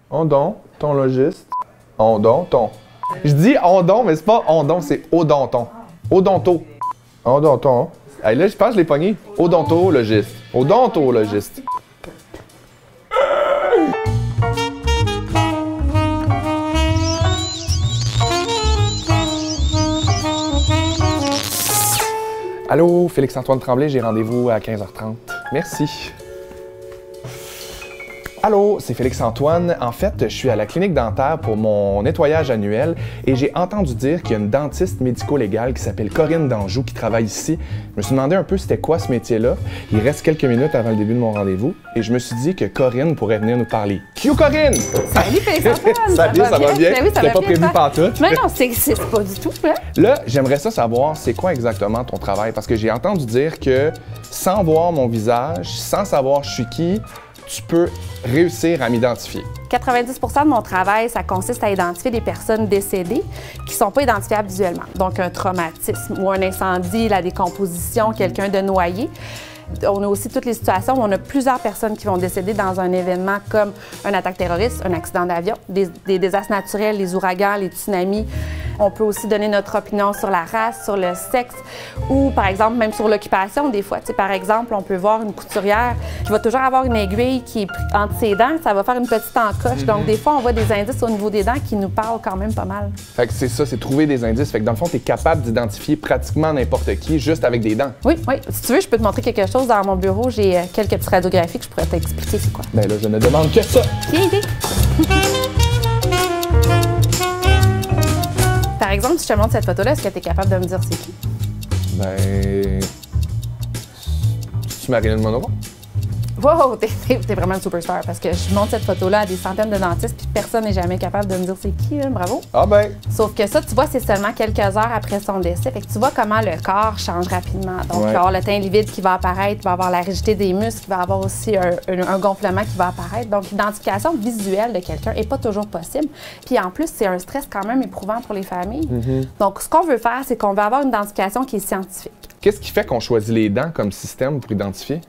Ondon, ton logiste. Ondon, ton. Je dis ondon, mais c'est pas ondon, c'est odonton. Odonto. Odonton. Hey, là, je pense que je l'ai pogné. Odontologiste. Odontologiste. Allô, Félix-Antoine Tremblay, j'ai rendez-vous à 15h30. Merci. Allô, c'est Félix-Antoine. En fait, je suis à la clinique dentaire pour mon nettoyage annuel et j'ai entendu dire qu'il y a une dentiste médico-légale qui s'appelle Corinne Danjou qui travaille ici. Je me suis demandé un peu c'était quoi ce métier-là. Il reste quelques minutes avant le début de mon rendez-vous et je me suis dit que Corinne pourrait venir nous parler. Q Corinne! Salut Félix-Antoine! Salut, ça va bien? Ben oui, C'était pas prévu pantoute. Mais non, c'est pas du tout. Hein? Là, j'aimerais ça savoir c'est quoi exactement ton travail parce que j'ai entendu dire que sans voir mon visage, sans savoir je suis qui, tu peux réussir à m'identifier. 90 % de mon travail, ça consiste à identifier des personnes décédées qui ne sont pas identifiables visuellement. Donc, un traumatisme ou un incendie, la décomposition, quelqu'un de noyé. On a aussi toutes les situations où on a plusieurs personnes qui vont décéder dans un événement comme une attaque terroriste, un accident d'avion, des désastres naturels, les ouragans, les tsunamis. On peut aussi donner notre opinion sur la race, sur le sexe ou, par exemple, même sur l'occupation des fois. Tu sais, par exemple, on peut voir une couturière qui va toujours avoir une aiguille qui est entre ses dents, ça va faire une petite encoche. Donc, des fois, on voit des indices au niveau des dents qui nous parlent quand même pas mal. Fait que c'est ça, c'est trouver des indices. Fait que dans le fond, tu es capable d'identifier pratiquement n'importe qui juste avec des dents. Oui, oui. Si tu veux, je peux te montrer quelque chose dans mon bureau. J'ai quelques petites radiographies que je pourrais t'expliquer c'est quoi. Ben là, je ne demande que ça. Viens aider. Par exemple, si je te montre cette photo-là, est-ce que tu es capable de me dire c'est qui? Ben... Tu Marilyn Monroe? Wow, t'es vraiment une superstar parce que je montre cette photo-là à des centaines de dentistes puis personne n'est jamais capable de me dire c'est qui, hein? Bravo. Ah ben! Sauf que ça, tu vois, c'est seulement quelques heures après son décès. Fait que tu vois comment le corps change rapidement. Donc, il va y avoir le teint livide qui va apparaître, il va y avoir la rigidité des muscles, il va y avoir aussi un gonflement qui va apparaître. Donc, l'identification visuelle de quelqu'un n'est pas toujours possible. Puis en plus, c'est un stress quand même éprouvant pour les familles. Donc, ce qu'on veut faire, c'est qu'on veut avoir une identification qui est scientifique. Qu'est-ce qui fait qu'on choisit les dents comme système pour identifier?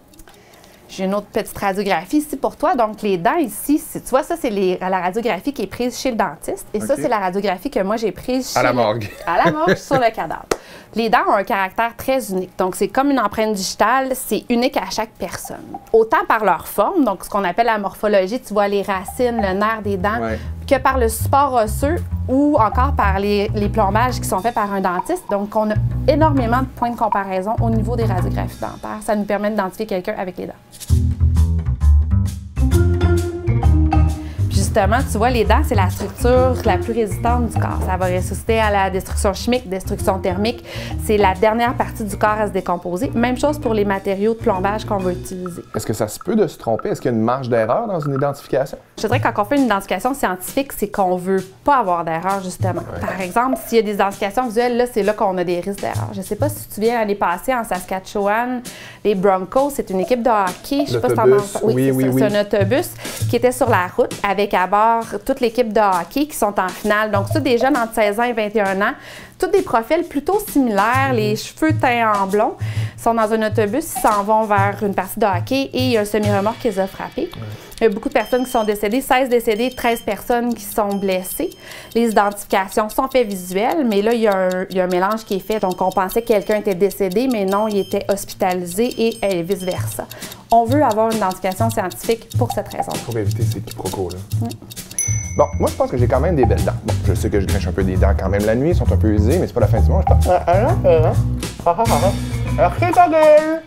J'ai une autre petite radiographie ici pour toi. Donc, les dents ici, tu vois, ça, c'est la radiographie qui est prise chez le dentiste. Et ça, c'est la radiographie que moi, j'ai prise chez à la morgue. À la morgue, sur le cadavre. Les dents ont un caractère très unique. Donc, c'est comme une empreinte digitale, c'est unique à chaque personne. Autant par leur forme, donc ce qu'on appelle la morphologie, tu vois les racines, le nerf des dents, que par le support osseux ou encore par les plombages qui sont faits par un dentiste. Donc, on a énormément de points de comparaison au niveau des radiographies dentaires. Ça nous permet d'identifier quelqu'un avec les dents. Justement, tu vois, les dents, c'est la structure la plus résistante du corps. Ça va résister à la destruction chimique, destruction thermique. C'est la dernière partie du corps à se décomposer. Même chose pour les matériaux de plombage qu'on va utiliser. Est-ce que ça se peut de se tromper? Est-ce qu'il y a une marge d'erreur dans une identification? Je dirais que quand on fait une identification scientifique, c'est qu'on ne veut pas avoir d'erreur, justement. Par exemple, s'il y a des identifications visuelles, là, c'est là qu'on a des risques d'erreur. Je ne sais pas si tu te souviens, l'année passée, en Saskatchewan, les Broncos, c'est une équipe de hockey. Je sais pas si tu en penses. Oui, c'est un autobus qui était sur la route avec à bord toute l'équipe de hockey qui sont en finale. Donc, ça, des jeunes entre 16 ans et 21 ans, tous des profils plutôt similaires, les cheveux teints en blond, sont dans un autobus, ils s'en vont vers une partie de hockey et il y a un semi-remorque qui les a frappés. Il y a beaucoup de personnes qui sont décédées, 16 décédées, 13 personnes qui sont blessées. Les identifications sont faites visuelles, mais là, il y a un mélange qui est fait. Donc, on pensait que quelqu'un était décédé, mais non, il était hospitalisé et vice-versa. On veut avoir une identification scientifique pour cette raison. Pour éviter ces quiproquos-là. Bon, moi, je pense que j'ai quand même des belles dents. Bon, je sais que je grinche un peu des dents quand même la nuit, elles sont un peu usées, mais c'est pas la fin du monde, je pense. Alors, c'est ta gueule!